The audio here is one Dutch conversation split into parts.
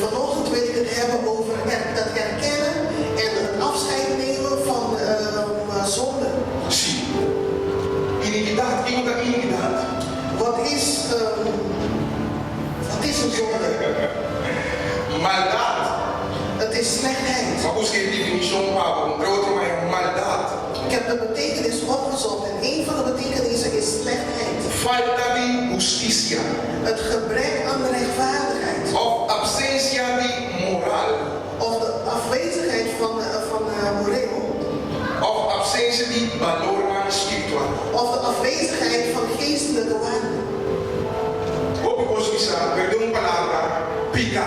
Vanochtend wil ik het hebben over het herkennen en het afscheid nemen van zonde. Sim. Iniquidade. Quem está iniquidade? Wat is een zonde? Maldade. Het is slechtheid. Maar busquei a definição para outra mais maldade. Ik heb de betekenis opgezocht en een van de betekenissen is slechtheid. Falta de justiça. Het gebrek aan rechtvaardigheid. Of absência de moral. Of de afwezigheid van moreel. Of absência de valor espiritual. Of de afwezigheid van geestelijke waarden. Op Osmisa, perdão palavra, pica.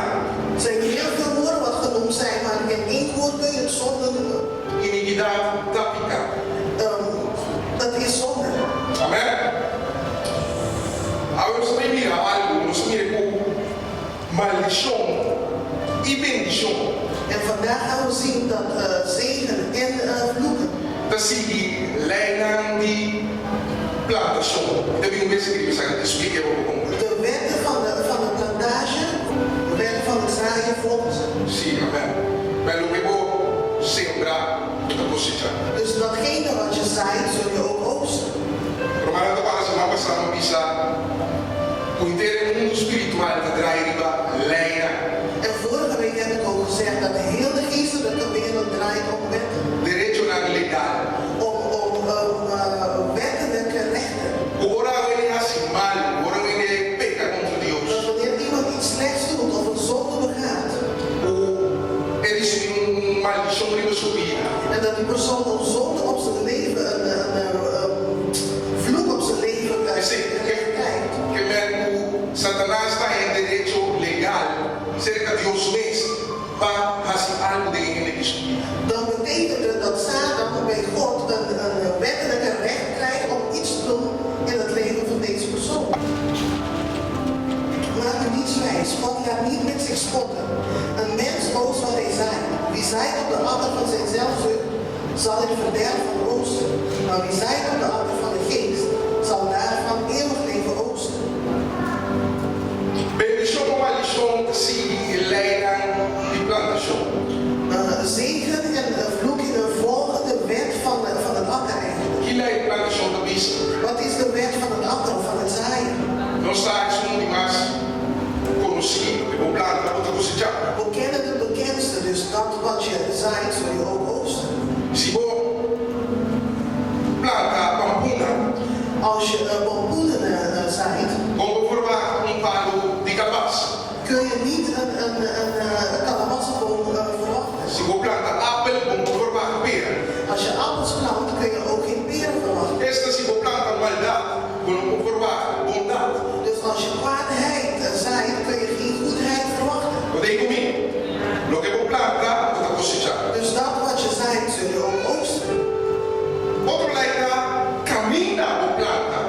Er zijn heel veel woorden wat genoemd zijn, maar in één woord kun je het zonde noemen. Iniquidade da pica. Dat is zonde. Amen. Agora nós vamos mirar algo, nós vamos mirar com maldição e bendição. En vandaag gaan we zien dat zegen en vloeken. Dat zie je lijnen die plantação. Dat wil ik best even zeggen, dat spreek ik ook om. De wetten van de plantage, de wetten van het zaaien volgens. Sim, amen. Mas o que vou sembrar, eu vou cosechar. Dus datgene wat je zaait, zul je ook oogsten. Romana da para semana passada não pisa o inteiro mundo espiritual da driva leira. En vorige week heb ik ook gezegd dat de hele geestelijke wereld draait om wetten. Direito na legal. Om wettelijke rechten. Ora ele assim mal, ora ele peca contra Deus. Dat wanneer iemand iets slechts doet of een zonde begaat. Ele se maldição riba subir. En dat die persoon een zonde op zijn leven, een vloek op zijn leven krijgt. Que mesmo Satanás está em direito legal, cerca de Deus mesmo, para fazer algo de ele que subir. Dan betekent het dat Satan bij God een wettelijke recht krijgt om iets te doen in het leven van deze persoon. Maak u niets wijs. God gaat niet met zich spotten. Een mens oogst wat hij zaait. Wie zaait op de akker van zijn zelfzucht, zal in verderf van oogsten. Maar wie zaait op de akker van de geest, zal daarvan eeuwig leven oogsten. Bendição ou maldição se leidam de plantação. Zegen en vloek volgen de wet van het akker eigenlijk. Que lei plantação da vista? Wat is de wet van het akker of van het zaaien? Não está isso muito mais conhecido, o planta para outra cosechar. We kennen de bekendste, dus dat wat je zaait zul je ook oogsten. Se vou planta pampuna, Als je pompoenen zaait, como formar palo de cabaz. kun je niet een kalabassenboom verwachten. Se vou planta apel, como formar pera. Als je appels plant, kun je ook geen peren verwachten. Esta se vou planta maldade, como formar bondade. Dus als je kwaadheid zaait, kun je geen goedheid verwachten. Wat denk je? Lo que vou planta, outra cosechar. Dus dat wat je zaait, zul je ook oogsten. Outro leita caminha vou planta,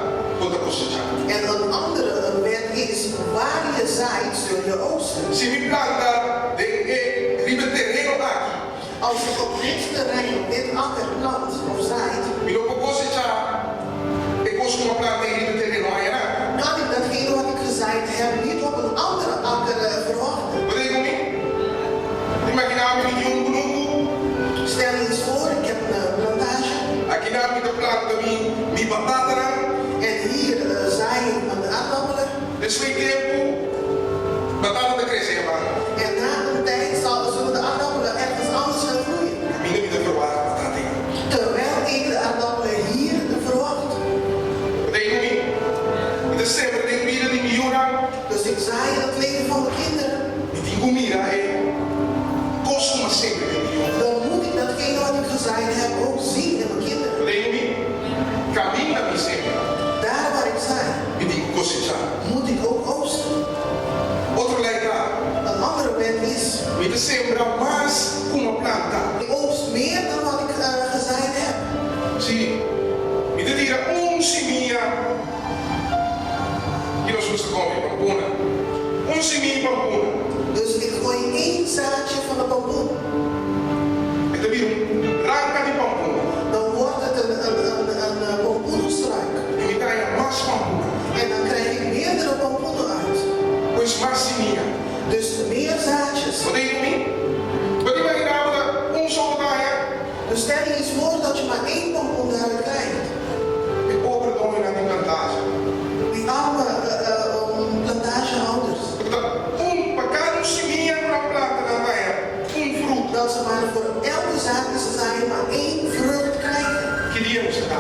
outra cosechar. En een andere wet is, waar je zaait, zul je oogsten. Se me planta de ribe terreno aqui, Als je op dit terrein, op dit akker plant of zaait, me não vou cosechar. Eu posso uma planta em ribe terreno amanhã. kan ik datgene wat ik gezaaid heb niet op een andere akker verwachten. Wat denk je? Imaginava que tinha grupo, Stel je eens voor, ik heb een plantage aqui na minha planta me batata, en hier zaai ik mijn aardappelen. depois tempo, batata da crescer, mano. En na een tijd zullen de aardappelen ergens anders gaan groeien. Minha vida provar batata. Terwijl ik de aardappelen hier verwacht. Wat denk je? De sempre tem vida de miura, Dus ik zaai in het leven van de kinderen. e tem comida aí. Costuma sempre ter miura. Dan moet ik datgene wat ik gezaaid heb ook zien in mijn kinderen. Wat denk je? Caminha me sempre. Daar waar ik zaai, E tem que cosechar. moet ik ook oogsten. Outro leita, Een andere wet is, me de sembra mais uma planta. ik oogst meer dan wat ik gezaaid heb. Sim. Me de tira seminha. E nós vamos comer pampuna. Seminha pampuna. Dus ik gooi 1 zaadje van de pompoen. E te vira ranca de pampuna. Dan wordt het een pompoenstruik. E me dá Dus stel je eens voor dat je maar 1 pompoen daaruit krijgt. E pobre donne na di plantage. Die arme plantagehouders. Pagano seminha para planta na terra. Fruto. Dat ze maar voor elke zaak die ze zaaien maar 1 vrucht krijgen. Que dia você está?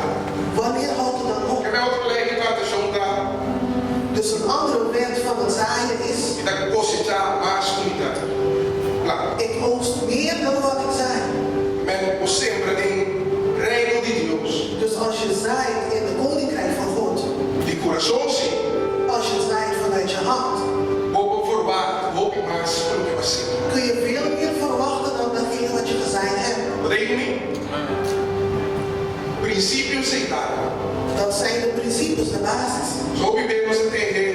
Wanneer houdt het dan op? Que é outro lei que está juntar. Dus een andere wet van het zaaien is: E da cosechar mais muita. Claro. ik oogst meer dan wat ik zaai. Men o sembra em reino de Deus. Dus als je zaait in het koninkrijk van God, De coração sim. als je zaait vanuit je hart, Vou forvar, vou mais pelo que você. kun je veel meer verwachten dan datgene wat je gezaaid hebt. Podem me? Princípio aceitável. Dat zijn de principes, de basis. Zo vivemos entender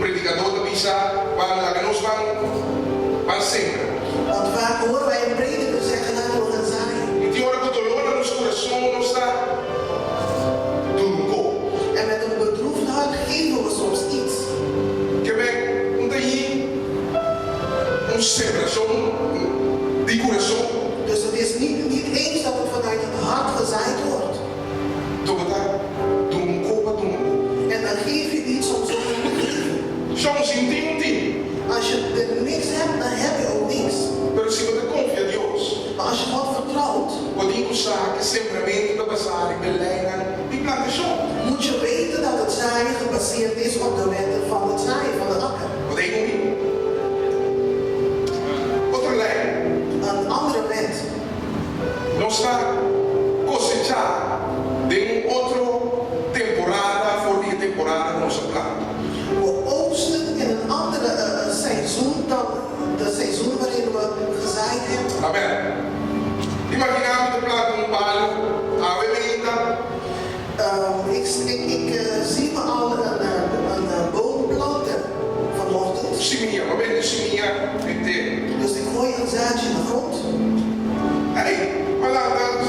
predicador da missa quando a nos van sempre. Want vaak horen wij een prediker zeggen dat we gaan zaaien. E tem hora que o dolor no nosso coração não está duro. En met een bedroefd hart geven we soms iets. Que vem celebração de coração. Dus het is niet eens dat het vanuit het hart gezaaid wordt. En dan geef je iets om zo te geven. Soms in team. Als je er niks hebt, dan heb je ook niks. Pero se você confia em Deus, Maar als je God vertrouwt, podemos usar que sembramento da passagem beleza de plantação. moet je weten dat het zaaien gebaseerd is op de wetten van het zaaien van de akker. Podemos ir. Outra lei. Een andere wet. Não está cosechar de outra temporada, for die temporada nossa planta. We oogsten in een andere seizoen dan de seizoen waarin we gezaaid hebben. Amen. Imaginamos de planta palo, ave bonita. Ik zie me al een boom planten vanochtend. Seminha, uma vez de seminha inteira. Dus ik gooi een zaadje in de grond. Aí, mas lá,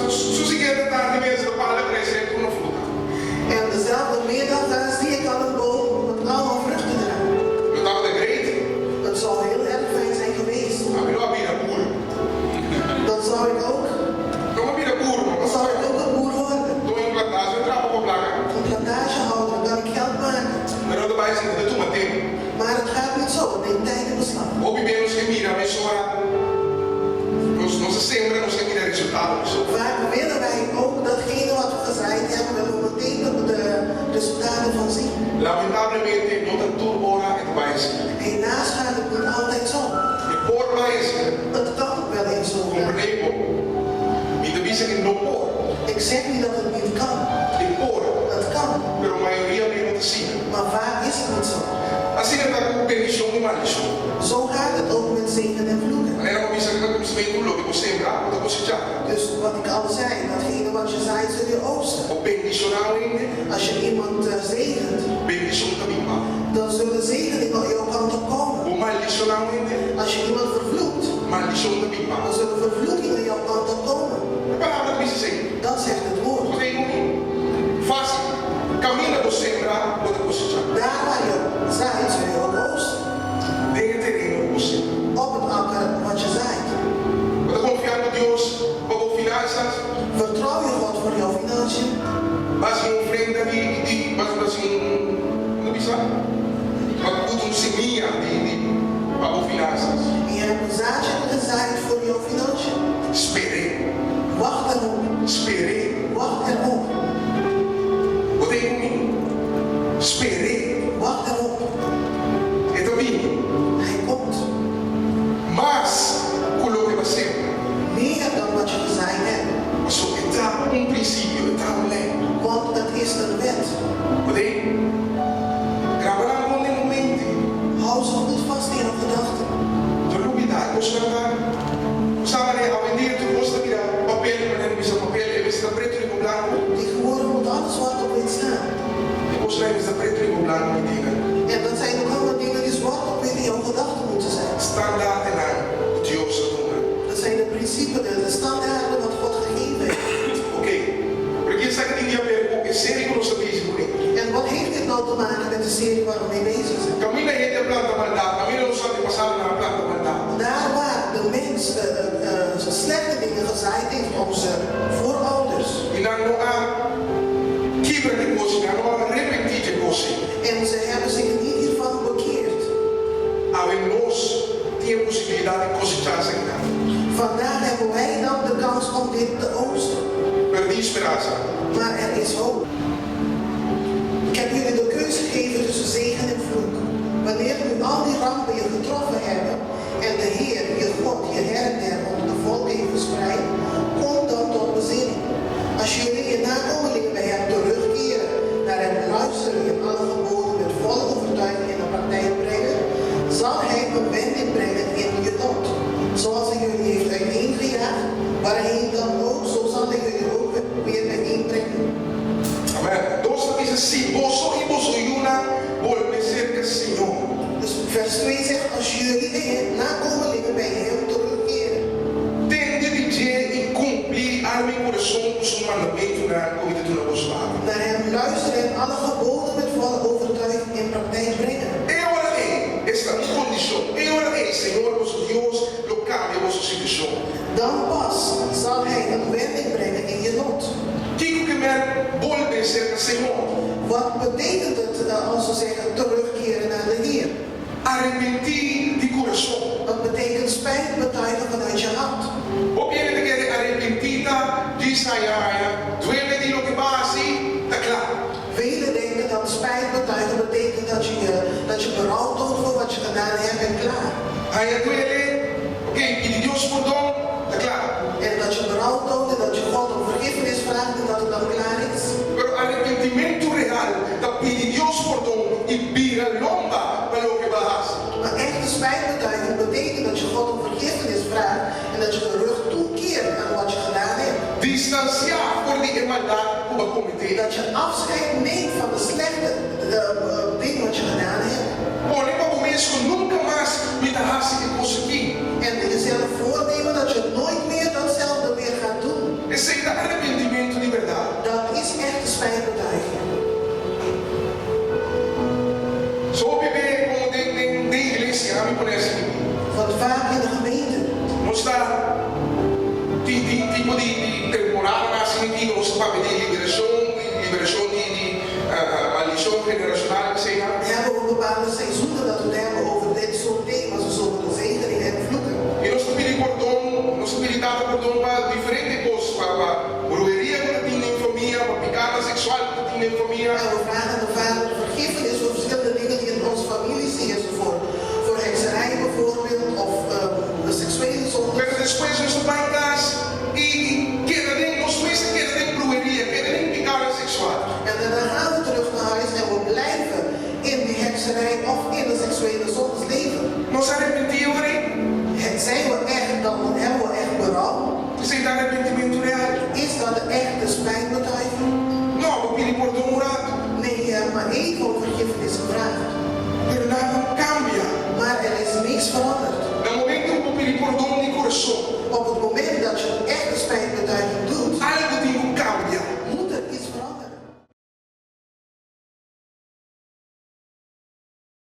se você quer tentar de vez de pala crescer com uma fruta. En dezelfde middag zie ik al een boom met allemaal vruchten eraan. Eu estava de grade, Het zou heel erg fijn zijn geweest. a melhor vira puro. Dan zou ik ook een boer worden. Estou em plantagem, eu trabalho com placa. Een plantagehouder, dan kan ik geld maken. Mas não vai ser de tudo tempo. Maar het gaat niet zo, het neemt tijd in beslag. Ou vivemos que mira, mas só nossa sembra, nós que mira resultado. Vaak willen wij ook datgene wat we gezaaid hebben, willen we meteen de resultaten van zien. Lamentavelmente, não está tudo ora e vai ser. Helaas gaat het niet altijd zo. E por mais, Het kan wel eens zo gaan. compreendo, me avisa que não pode. Ik zeg niet dat het niet kan. E por, Het kan. pero a maioria mesmo assim. Maar vaak is het niet zo. Assim está com bendição e maldição. Zo gaat het ook met zegen en vloeken. Ela não avisa que não temos bem tudo, que você sembrar, que você já. Dus wat ik al zei, datgene wat je zaait zul je oogsten. O bendicional ainda, Als je iemand zegent, bendição também vai. dan zullen zegeningen op jouw kant op komen. O maldicional ainda, Als je iemand vervloekt, maldição também dan vai. zullen vervloekingen jouw kant op komen. A palavra diz assim, Dat zegt het woord. você fácil, caminha para sembrar, pode cosechar. Daar waar je zaait, zul je ook oogsten. Tenha terreno você. Op het akker wat je zaait. Pode confiar no Deus para as finanças, Vertrouw je God voor jouw financiën. mas em frente mas assim, não precisa. Mas tudo seminha para as finanças. Je hebt een zaadje gezaaid voor jouw financiën. Esperei, Wacht erop. esperei. Wacht erop. Botei comigo. Esperei. Wacht erop. Então vim. Hij komt. Mas, coloque para sempre. Meer dan wat je gezaaid hebt. Mas só entrar princípio, entrar lei. Want het is een wet. Botei. Gravar continuamente. Hou ze goed vast in op gedachten. De novidade, Gostava de aprender, tu gosta de virar papel, mas não precisa papel, é vista preto e branco. Tegenwoordig moet alles zwart op wit staan. Depois lá é vista preto e branco, me diga. En dat zijn ook allemaal dingen die zwart op wit in jouw gedachten moeten zijn. Standaard en aan, het Dios doen. Dat zijn de principes, de standaarden wat God gegeven heeft. Ok. Porque essa que tinha a ver com é sério que nós sabemos por aí. En slechte dingen gezaaid heeft, onze voorouders. En dan nog aan kieber die kost, dan nog aan repetitie die kost. En ze hebben zich niet hiervan bekeerd. Habemos tiene posibilidad de cosechar en campo. Vandaag hebben wij dan de kans om dit te oogsten. Pero di esperanza. Maar er is hoop. Ik heb jullie de keuze gegeven tussen zegen en vloek. Wanneer nu al die rampen je getroffen hebben en de Heer, je God, je her en der onder de volk heeft verspreid, kom dan tot bezinning. Als jullie je nakomelingen bij hem terugkeren, naar hem luisteren en alle geboden met volle overtuiging in de praktijk brengen, zal hij een wending brengen in je lot. Zoals hij jullie heeft uiteengejaagd, waarheen dan ook, zo zal hij jullie ook weer bijeenbrengen. Amen. Dos is een simboso y bosoyuna volve cerca Señor. Dus vers 2 zegt, als jullie en je nakomelingen bij hem terugkeren. Tende de je y cumplir al mi corazón su mandamiento na comida de una voz suave. Naar hem luisteren en alle geboden met volle overtuiging in praktijk brengen. E ora esta condición. E ora Señor, vuestro Dios, lo cambia vuestra situación. Dan pas zal hij een wending brengen in je lot. Kiko que me volve cerca Señor. Wat betekent het als we zeggen terugkeren naar de Heer? Arrepentir de corazón. Dat betekent spijt betuigen vanuit je hart. O viene de que arrepentida, dice ya, duele de lo que va así, está claro. Velen denken dat spijt betuigen betekent dat je berouw toont voor wat je gedaan hebt en klaar. Ay, duele, ok, pide Dios perdón, está claro. En dat je berouw toont en dat je God om vergiffenis vraagt en dat het dan klaar is. Pero arrepentimiento real, dat pide Dios perdón y vira lomba para lo que vas a hacer. Maar echte spijtbetuiging betekent dat je God om vergiffenis vraagt en dat je de rug toekeert aan wat je gedaan hebt. Distanciar por de maldad como cometer. Dat je afscheid neemt van de slechte dingen wat je gedaan hebt. Porém, para começo, nunca mais me darás e conseguir. En jezelf voornemen dat je nooit meer datzelfde weer gaat doen. Esse é arrependimento de verdade. Dat is echte spijtbetuiging. Só viver como de igreja, a mim parece. Want vaak in de gemeente Não está tipo de temporada assim que nós para pedir liberação de maldição generacional, que seja. we hebben ook bepaalde seizoenen dat we het hebben over dit soort thema's, zoals de zegeningen en vloeken. E nós pedimos perdão, nós pedimos perdão para diferentes coisas, para brujeria que tem em família, para picada sexual que tem em família. En we vragen de Vader vergiffenis voor verschillende dingen die in onze familie zien. Voor hekserij bijvoorbeeld, of de seksuele zonde. Pero después nós vai em casa e queda em brujeria, queda em picada sexual. En daarna gaan we terug naar huis en we blijven in die hekserij of in de seksuele zondes leven. Nós arrepentimos, Zijn we echt, dan hebben we echt berouw. isso é arrependimento real. Is dat de echte spijtbetuiging? Não, eu pedi perdão orado. Nee, je hebt maar even om vergiffenis gevraagd. Pero nada cambia. Maar er is niks veranderd. No momento que eu pedi perdão de coração,